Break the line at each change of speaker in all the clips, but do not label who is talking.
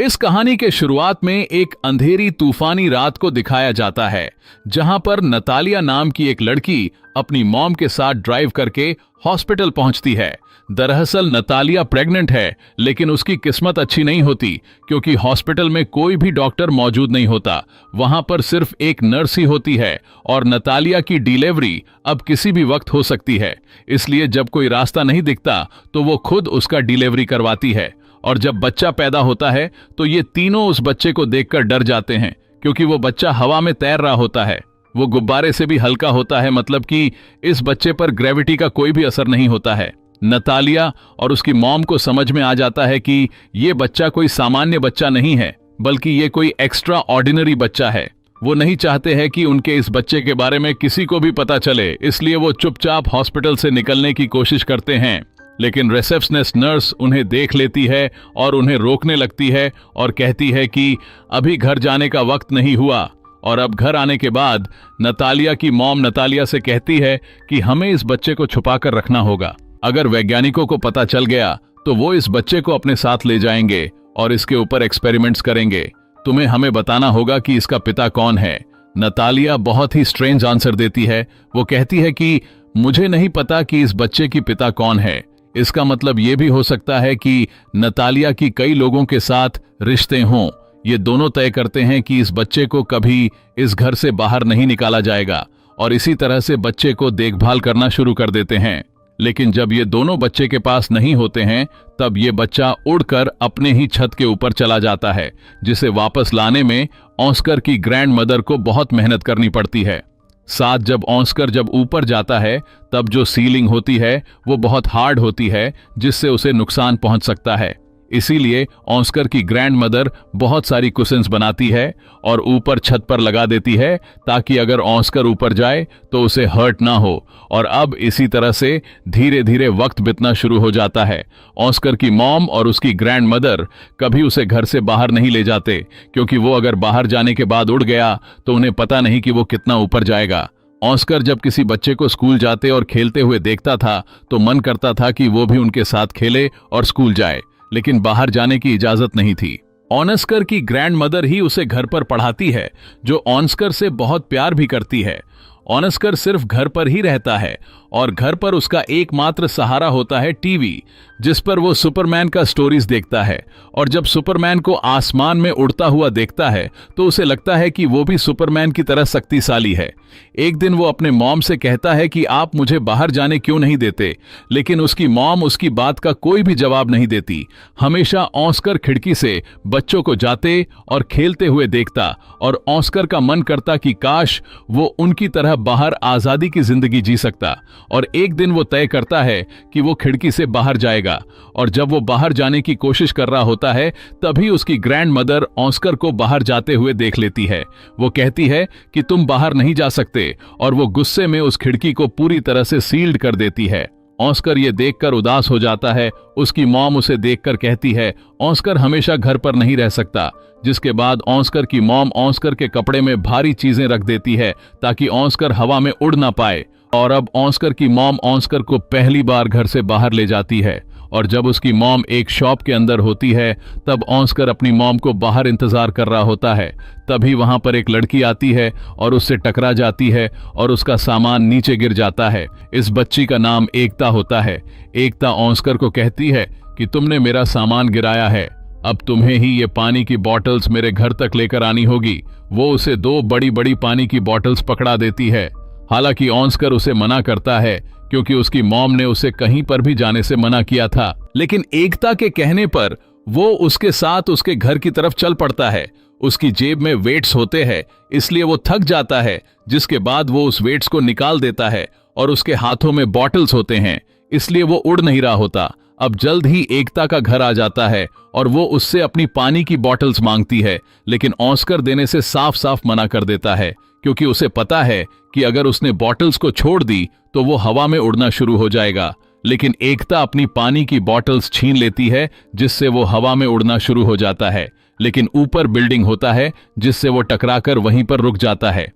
इस कहानी के शुरुआत में एक अंधेरी तूफानी रात को दिखाया जाता है, जहां पर नतालिया नाम की एक लड़की अपनी मॉम के साथ ड्राइव करके हॉस्पिटल पहुंचती है। दरअसल नतालिया प्रेग्नेंट है, लेकिन उसकी किस्मत अच्छी नहीं होती क्योंकि हॉस्पिटल में कोई भी डॉक्टर मौजूद नहीं होता। वहां पर सिर्फ एक नर्स ही होती है और नतालिया की डिलीवरी अब किसी भी वक्त हो सकती है। इसलिए जब कोई रास्ता नहीं दिखता तो वो खुद उसका डिलीवरी करवाती है। और जब बच्चा पैदा होता है तो ये तीनों उस बच्चे को देखकर डर जाते हैं, क्योंकि वो बच्चा हवा में तैर रहा होता है। वो गुब्बारे से भी हल्का होता है, मतलब कि इस बच्चे पर ग्रेविटी का कोई भी असर नहीं होता है। नतालिया और उसकी मॉम को समझ में आ जाता है कि ये बच्चा कोई सामान्य बच्चा नहीं है, बल्कि ये कोई एक्स्ट्रा ऑर्डिनरी बच्चा है। वो नहीं चाहते हैं कि उनके इस बच्चे के बारे में किसी को भी पता चले, इसलिए वो चुपचाप हॉस्पिटल से निकलने की कोशिश करते हैं। लेकिन रिसेप्शनिस्ट नर्स उन्हें देख लेती है और उन्हें रोकने लगती है और कहती है कि अभी घर जाने का वक्त नहीं हुआ। और अब घर आने के बाद नतालिया की मॉम नतालिया से कहती है कि हमें इस बच्चे को छुपाकर रखना होगा। अगर वैज्ञानिकों को पता चल गया तो वो इस बच्चे को अपने साथ ले जाएंगे और इसके ऊपर एक्सपेरिमेंट्स करेंगे। तुम्हें हमें बताना होगा कि इसका पिता कौन है। नतालिया बहुत ही स्ट्रेंज आंसर देती है। वो कहती है कि मुझे नहीं पता कि इस बच्चे की पिता कौन है। इसका मतलब यह भी हो सकता है कि नतालिया की कई लोगों के साथ रिश्ते हों। ये दोनों तय करते हैं कि इस बच्चे को कभी इस घर से बाहर नहीं निकाला जाएगा और इसी तरह से बच्चे को देखभाल करना शुरू कर देते हैं। लेकिन जब ये दोनों बच्चे के पास नहीं होते हैं, तब ये बच्चा उड़कर अपने ही छत के ऊपर चला जाता है, जिसे वापस लाने में ऑस्कर की ग्रैंड मदर को बहुत मेहनत करनी पड़ती है। साथ जब ऑस्कर ऊपर जाता है, तब जो सीलिंग होती है वो बहुत हार्ड होती है, जिससे उसे नुकसान पहुंच सकता है। इसीलिए ऑस्कर की ग्रैंड मदर बहुत सारी कुशन्स बनाती है और ऊपर छत पर लगा देती है, ताकि अगर ऑस्कर ऊपर जाए तो उसे हर्ट ना हो। और अब इसी तरह से धीरे धीरे वक्त बीतना शुरू हो जाता है। ऑस्कर की मॉम और उसकी ग्रैंड मदर कभी उसे घर से बाहर नहीं ले जाते, क्योंकि वो अगर बाहर जाने के बाद उड़ गया तो उन्हें पता नहीं कि वो कितना ऊपर जाएगा। ऑस्कर जब किसी बच्चे को स्कूल जाते और खेलते हुए देखता था तो मन करता था कि वो भी उनके साथ खेले और स्कूल जाए, लेकिन बाहर जाने की इजाजत नहीं थी। ऑस्कर की ग्रैंड मदर ही उसे घर पर पढ़ाती है, जो ऑस्कर से बहुत प्यार भी करती है। ऑस्कर सिर्फ घर पर ही रहता है और घर पर उसका एकमात्र सहारा होता है टीवी, जिस पर वो सुपरमैन का स्टोरीज देखता है। और जब सुपरमैन को आसमान में उड़ता हुआ देखता है तो उसे लगता है कि वो भी सुपरमैन की तरह शक्तिशाली है। एक दिन वो अपने मॉम से कहता है कि आप मुझे बाहर जाने क्यों नहीं देते, लेकिन उसकी मॉम उसकी बात का कोई भी जवाब नहीं देती। हमेशा ऑस्कर खिड़की से बच्चों को जाते और खेलते हुए देखता और ऑस्कर का मन करता कि काश वो उनकी तरह बाहर आजादी की जिंदगी जी सकता। और एक दिन वो तय करता है कि वो खिड़की से बाहर जाएगा, और जब वो बाहर जाने की कोशिश कर रहा होता है तभी उसकी ग्रैंड मदर ऑस्कर को बाहर जाते हुए देख लेती है। वो कहती है कि तुम बाहर नहीं जा सकते, और वो गुस्से में उस खिड़की को पूरी तरह से सील्ड कर देती है। ऑस्कर ये देखकर उदास हो जाता है। उसकी मॉम उसे देखकर कहती है ऑस्कर हमेशा घर पर नहीं रह सकता, जिसके बाद ऑस्कर की मॉम ऑस्कर के कपड़े में भारी चीजें रख देती है ताकि ऑस्कर हवा में उड़ ना पाए। और अब ऑस्कर की मॉम ऑस्कर को पहली बार घर से बाहर ले जाती है। और जब उसकी मॉम एक शॉप के अंदर होती है, तब ऑस्कर अपनी मॉम को बाहर इंतजार कर रहा होता है। तभी वहां पर एक लड़की आती है और उससे टकरा जाती है और उसका सामान नीचे गिर जाता है। इस बच्ची का नाम एकता होता है। एकता ऑस्कर को कहती है कि तुमने मेरा सामान गिराया है, अब तुम्हें ही ये पानी की बॉटल्स मेरे घर तक लेकर आनी होगी। वो उसे 2 बड़ी बड़ी पानी की बॉटल्स पकड़ा देती है। हालांकि ऑस्कर उसे मना करता है, क्योंकि उसकी मॉम ने उसे कहीं पर भी जाने से मना किया था। लेकिन एकता के कहने पर वो उसके साथ उसके घर की तरफ चल पड़ता है। उसकी जेब में वेट्स होते हैं, इसलिए वो थक जाता है, जिसके बाद वो उस वेट्स को निकाल देता है। और उसके हाथों में बॉटल्स होते हैं, इसलिए वो उड़ नहीं रहा होता। अब जल्द ही एकता का घर आ जाता है और वो उससे अपनी पानी की बॉटल्स मांगती है, लेकिन ऑस्कर देने से साफ साफ मना कर देता है, क्योंकि उसे पता है कि अगर उसने बॉटल्स को छोड़ दी तो वो हवा में उड़ना शुरू हो जाएगा। लेकिन एकता अपनी पानी की बॉटल्स छीन लेती है, जिससे वो हवा में उड़ना शुरू हो जाता है। लेकिन ऊपर बिल्डिंग होता है, जिससे वो टकराकर वहीं पर रुक जाता है।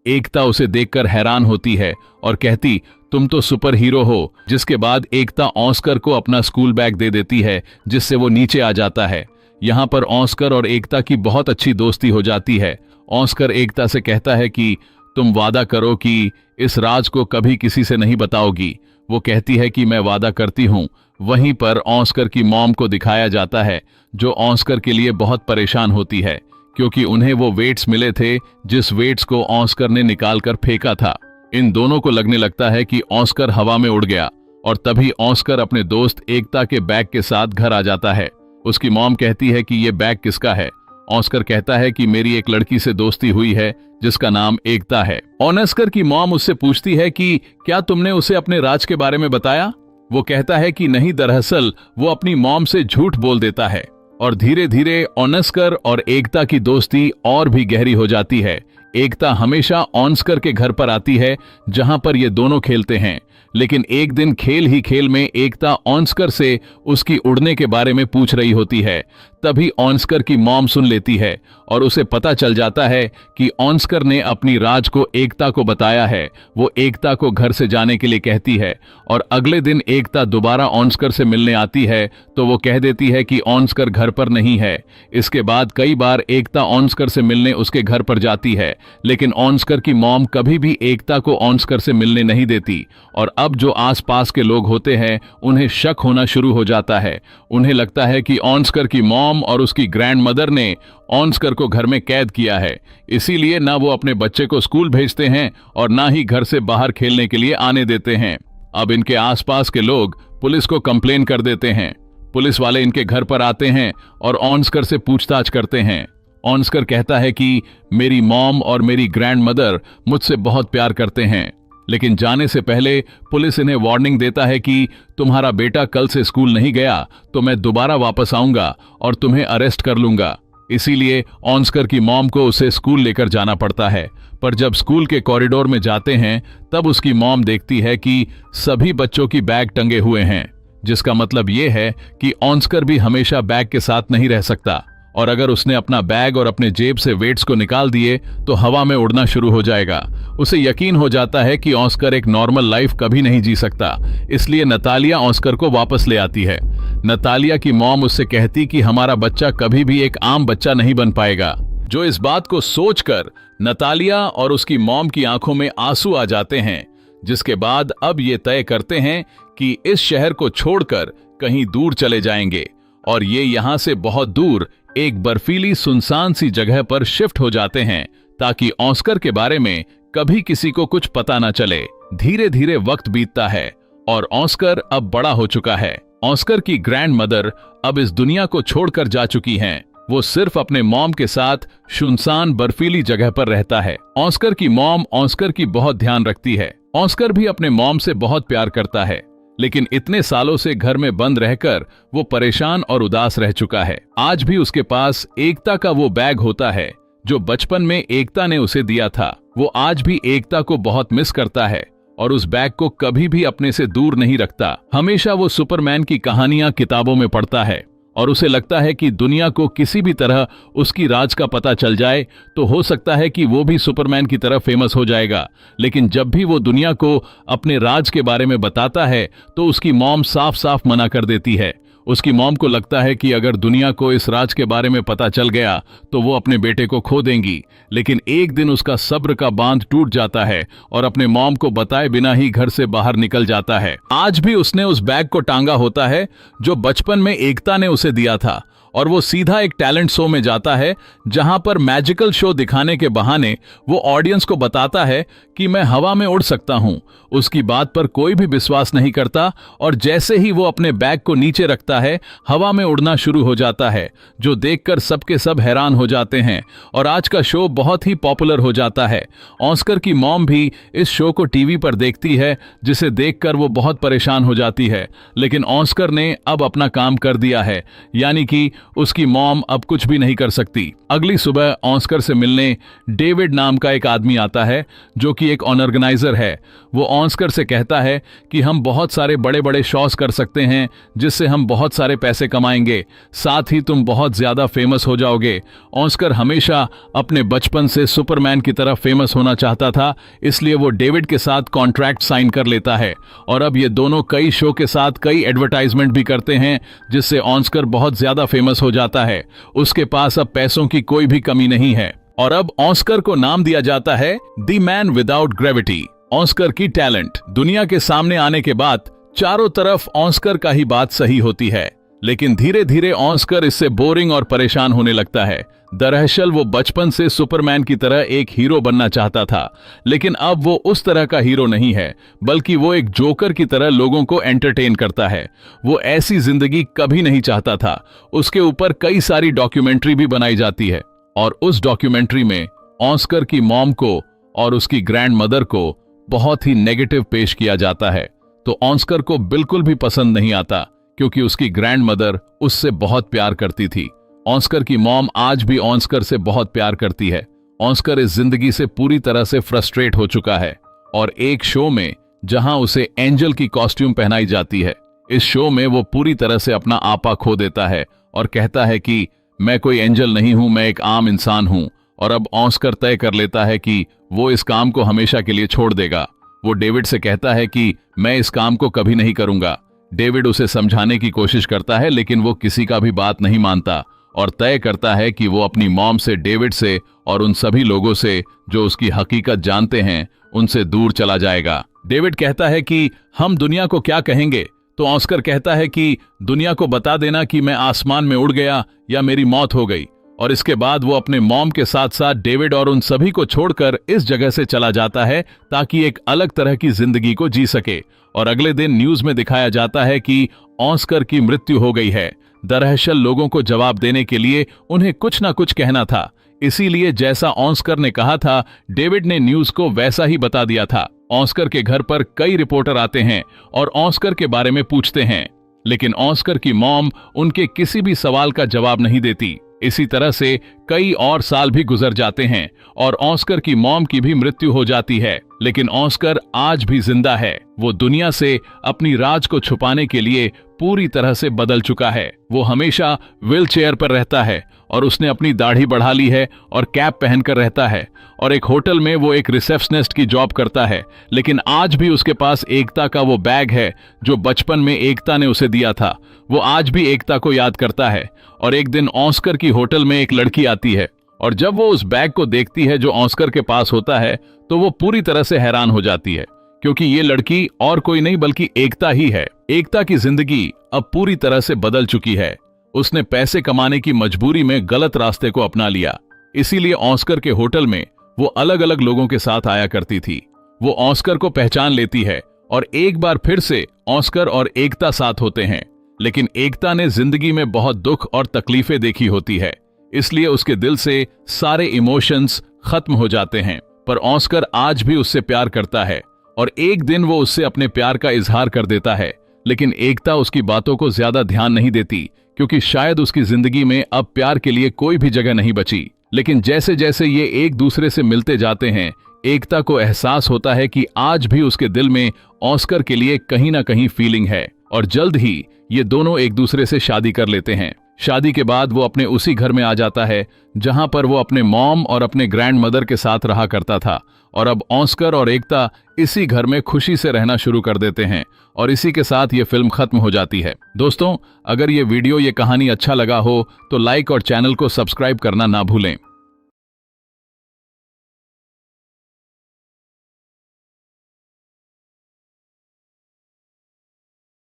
एकता उसे देखकर हैरान होती है और कहती तुम तो सुपर हीरो हो। जिसके बाद एकता ऑस्कर को अपना स्कूल बैग दे देती है, जिससे वो नीचे आ जाता है। यहाँ पर ऑस्कर और एकता की बहुत अच्छी दोस्ती हो जाती है। ऑस्कर एकता से कहता है कि तुम वादा करो कि इस राज को कभी किसी से नहीं बताओगी। वो कहती है कि मैं वादा करती हूँ। वहीं पर ऑस्कर की मॉम को दिखाया जाता है, जो ऑस्कर के लिए बहुत परेशान होती है, क्योंकि उन्हें वो वेट्स मिले थे जिस वेट्स को ऑस्कर ने निकाल कर फेंका था। इन दोनों को लगने लगता है कि ऑस्कर हवा में उड़ गया, और तभी ऑस्कर अपने दोस्त एकता के बैग के साथ घर आ जाता है। उसकी मॉम कहती है कि ये बैग किसका है। ऑस्कर कहता है कि मेरी एक लड़की से दोस्ती हुई है जिसका नाम एकता है। ऑस्कर की मॉम उससे पूछती है कि क्या तुमने उसे अपने राज के बारे में बताया। वो कहता है कि नहीं, दरअसल वो अपनी मॉम से झूठ बोल देता है। और धीरे धीरे ऑस्कर और एकता की दोस्ती और भी गहरी हो जाती है। एकता हमेशा ऑस्कर के घर पर आती है जहां पर ये दोनों खेलते हैं, लेकिन एक दिन खेल ही खेल में एकता ऑस्कर से उसकी उड़ने के बारे में पूछ रही होती है। तभी ऑस्कर की मॉम सुन लेती है और उसे पता चल जाता है कि ऑस्कर ने अपनी राज को एकता को बताया है। वो एकता को घर से जाने के लिए कहती है, और अगले दिन एकता दोबारा ऑस्कर से मिलने आती है तो वो कह देती है कि ऑस्कर घर पर नहीं है। इसके बाद कई बार एकता ऑस्कर से मिलने उसके घर पर जाती है, लेकिन ऑस्कर की मॉम कभी भी एकता को ऑस्कर से मिलने नहीं देती। और अब जो आसपास के लोग होते हैं उन्हें शक होना शुरू हो जाता है। उन्हें लगता है कि ऑस्कर की मॉम और उसकी ग्रैंड मदर ने ऑस्कर को घर में कैद किया है, इसीलिए ना वो अपने बच्चे को स्कूल भेजते हैं और ना ही घर से बाहर खेलने के लिए आने देते हैं। अब इनके आसपास के लोग पुलिस को कंप्लेन कर देते हैं। पुलिस वाले इनके घर पर आते हैं और ऑस्कर से पूछताछ करते हैं। ऑस्कर कहता है कि मेरी मॉम और मेरी ग्रैंड मदर मुझसे बहुत प्यार करते हैं, लेकिन जाने से पहले पुलिस इन्हें वार्निंग देता है कि तुम्हारा बेटा कल से स्कूल नहीं गया तो मैं दोबारा वापस आऊंगा और तुम्हें अरेस्ट कर लूंगा। इसीलिए ऑस्कर की मॉम को उसे स्कूल लेकर जाना पड़ता है। पर जब स्कूल के कॉरिडोर में जाते हैं तब उसकी मॉम देखती है कि सभी बच्चों की बैग टंगे हुए हैं, जिसका मतलब ये है कि ऑस्कर भी हमेशा बैग के साथ नहीं रह सकता, और अगर उसने अपना बैग और अपने जेब से वेट्स को निकाल दिए तो हवा में उड़ना शुरू हो जाएगा। उसे यकीन हो जाता है कि ऑस्कर एक नॉर्मल लाइफ कभी नहीं जी सकता, इसलिए नतालिया ऑस्कर को वापस ले आती है। नतालिया की मॉम उससे कहती कि हमारा बच्चा कभी भी एक आम बच्चा नहीं बन पाएगा। जो इस बात को सोचकर नतालिया और उसकी मॉम की आंखों में आंसू आ जाते हैं, जिसके बाद अब ये तय करते हैं कि इस शहर को छोड़कर कहीं दूर चले जाएंगे, और ये यहाँ से बहुत दूर एक बर्फीली सुनसान सी जगह पर शिफ्ट हो जाते हैं ताकि ऑस्कर के बारे में कभी किसी को कुछ पता न चले। धीरे धीरे वक्त बीतता है और ऑस्कर अब बड़ा हो चुका है। ऑस्कर की ग्रैंड मदर अब इस दुनिया को छोड़कर जा चुकी हैं। वो सिर्फ अपने मॉम के साथ सुनसान बर्फीली जगह पर रहता है। ऑस्कर की मॉम ऑस्कर की बहुत ध्यान रखती है। ऑस्कर भी अपने मॉम से बहुत प्यार करता है, लेकिन इतने सालों से घर में बंद रहकर वो परेशान और उदास रह चुका है। आज भी उसके पास एकता का वो बैग होता है जो बचपन में एकता ने उसे दिया था। वो आज भी एकता को बहुत मिस करता है और उस बैग को कभी भी अपने से दूर नहीं रखता। हमेशा वो सुपरमैन की कहानियां किताबों में पढ़ता है और उसे लगता है कि दुनिया को किसी भी तरह उसकी राज का पता चल जाए तो हो सकता है कि वो भी सुपरमैन की तरह फेमस हो जाएगा। लेकिन जब भी वो दुनिया को अपने राज के बारे में बताता है तो उसकी मॉम साफ साफ मना कर देती है। उसकी मॉम को लगता है कि अगर दुनिया को इस राज के बारे में पता चल गया तो वो अपने बेटे को खो देंगी। लेकिन एक दिन उसका सब्र का बांध टूट जाता है और अपने मॉम को बताए बिना ही घर से बाहर निकल जाता है। आज भी उसने उस बैग को टांगा होता है जो बचपन में एकता ने उसे दिया था, और वो सीधा एक टैलेंट शो में जाता है जहां पर मैजिकल शो दिखाने के बहाने वो ऑडियंस को बताता है कि मैं हवा में उड़ सकता हूं। उसकी बात पर कोई भी विश्वास नहीं करता और जैसे ही वो अपने बैग को नीचे रखता है हवा में उड़ना शुरू हो जाता है, जो देखकर सबके सब हैरान हो जाते हैं और आज का शो बहुत ही पॉपुलर हो जाता है। ऑस्कर की मॉम भी इस शो को टीवी पर देखती है, जिसे देखकर वो बहुत परेशान हो जाती है। लेकिन ऑस्कर ने अब अपना काम कर दिया है, यानी कि उसकी मॉम अब कुछ भी नहीं कर सकती। अगली सुबह ऑस्कर से मिलने डेविड नाम का एक आदमी आता है जो कि एक ऑर्गेनाइजर है। वो ऑस्कर से कहता है कि हम बहुत सारे बड़े बड़े शोज कर सकते हैं जिससे हम बहुत सारे पैसे कमाएंगे, साथ ही तुम बहुत ज्यादा फेमस हो जाओगे। ऑस्कर हमेशा अपने बचपन से सुपरमैन की तरह फेमस होना चाहता था, इसलिए वो डेविड के साथ कॉन्ट्रैक्ट साइन कर लेता है और अब ये दोनों कई शो के साथ कई एडवर्टाइजमेंट भी करते हैं जिससे ऑस्कर बहुत ज्यादा फेमस फेमस हो जाता है। उसके पास अब पैसों की कोई भी कमी नहीं है और अब ऑस्कर को नाम दिया जाता है the man without gravity. Oscar की टैलेंट दुनिया के सामने आने के बाद चारों तरफ ऑस्कर का ही बात सही होती है, लेकिन धीरे धीरे ऑस्कर इससे बोरिंग और परेशान होने लगता है। दरअसल वो बचपन से सुपरमैन की तरह एक हीरो बनना चाहता था, लेकिन अब वो उस तरह का हीरो नहीं है, बल्कि वो एक जोकर की तरह लोगों को एंटरटेन करता है। वो ऐसी जिंदगी कभी नहीं चाहता था। उसके ऊपर कई सारी डॉक्यूमेंट्री भी बनाई जाती है और उस डॉक्यूमेंट्री में ऑस्कर की मॉम को और उसकी ग्रैंड मदर को बहुत ही नेगेटिव पेश किया जाता है। तो ऑस्कर को बिल्कुल भी पसंद नहीं आता, क्योंकि उसकी ग्रैंड मदर उससे बहुत प्यार करती थी। ऑस्कर की मॉम आज भी ऑस्कर से बहुत प्यार करती है। ऑस्कर इस जिंदगी से पूरी तरह से फ्रस्ट्रेट हो चुका है और एक शो में जहां उसे एंजल की कॉस्ट्यूम पहनाई जाती है, इस शो में वो पूरी तरह से अपना आपा खो देता है और कहता है कि मैं कोई एंजल नहीं हूं, मैं एक आम इंसान हूं। और अब ऑस्कर तय कर लेता है कि वो इस काम को हमेशा के लिए छोड़ देगा। वो डेविड से कहता है कि मैं इस काम को कभी नहीं करूंगा। डेविड उसे समझाने की कोशिश करता है, लेकिन वो किसी का भी बात नहीं मानता और तय करता है कि वो अपनी मॉम से, डेविड से और उन सभी लोगों से जो उसकी हकीकत जानते हैं, उनसे दूर चला जाएगा। डेविड कहता है कि हम दुनिया को क्या कहेंगे, तो ऑस्कर कहता है कि दुनिया को बता देना कि मैं आसमान में उड़ गया या मेरी मौत हो गई। और इसके बाद वो अपने मॉम के साथ साथ डेविड और उन सभी को छोड़कर इस जगह से चला जाता है ताकि एक अलग तरह की जिंदगी को जी सके। और अगले दिन न्यूज में दिखाया जाता है कि ऑस्कर की मृत्यु हो गई है। दरअसल लोगों को जवाब देने के लिए उन्हें कुछ ना कुछ कहना था, इसीलिए जैसा ऑस्कर ने कहा था, डेविड ने न्यूज को वैसा ही बता दिया था। ऑस्कर के घर पर कई रिपोर्टर आते हैं और ऑस्कर के बारे में पूछते हैं, लेकिन ऑस्कर की मॉम उनके किसी भी सवाल का जवाब नहीं देती। इसी तरह से कई और साल भी गुजर जाते हैं और ऑस्कर की मॉम की भी मृत्यु हो जाती है, लेकिन ऑस्कर आज भी जिंदा है। वो दुनिया से अपनी राज को छुपाने के लिए पूरी तरह से बदल चुका है। वो हमेशा व्हील चेयर पर रहता है और उसने अपनी दाढ़ी बढ़ा ली है और कैप पहनकर रहता है और एक होटल में वो एक रिसेप्शनिस्ट की जॉब करता है। लेकिन आज भी उसके पास एकता का वो बैग है जो बचपन में एकता ने उसे दिया था। वो आज भी एकता को याद करता है और एक दिन ऑस्कर की होटल में एक लड़की आती है और जब वो उस बैग को देखती है जो ऑस्कर के पास होता है, तो वो पूरी तरह से हैरान हो जाती है, क्योंकि ये लड़की और कोई नहीं बल्कि एकता ही है। एकता की जिंदगी अब पूरी तरह से बदल चुकी है। उसने पैसे कमाने की मजबूरी में गलत रास्ते को अपना लिया, इसीलिए ऑस्कर के होटल में वो अलग अलग लोगों के साथ आया करती थी। वो ऑस्कर को पहचान लेती है और एक बार फिर से ऑस्कर और एकता साथ होते हैं, लेकिन एकता ने जिंदगी में बहुत दुख और तकलीफें देखी होती है, इसलिए उसके दिल से सारे इमोशंस खत्म हो जाते हैं। पर ऑस्कर आज भी उससे प्यार करता है और एक दिन वो उससे अपने प्यार का इजहार कर देता है, लेकिन एकता उसकी बातों को ज्यादा ध्यान नहीं देती, क्योंकि शायद उसकी जिंदगी में अब प्यार के लिए कोई भी जगह नहीं बची। लेकिन जैसे जैसे ये एक दूसरे से मिलते जाते हैं, एकता को एहसास होता है कि आज भी उसके दिल में ऑस्कर के लिए कहीं ना कहीं फीलिंग है और जल्द ही ये दोनों एक दूसरे से शादी कर लेते हैं। शादी के बाद वो अपने उसी घर में आ जाता है जहां पर वो अपने मॉम और अपने ग्रैंड मदर के साथ रहा करता था और अब ऑस्कर और एकता इसी घर में खुशी से रहना शुरू कर देते हैं और इसी के साथ ये फिल्म खत्म हो जाती है। दोस्तों, अगर ये वीडियो, ये कहानी अच्छा लगा हो तो लाइक और चैनल को सब्सक्राइब करना ना भूलें।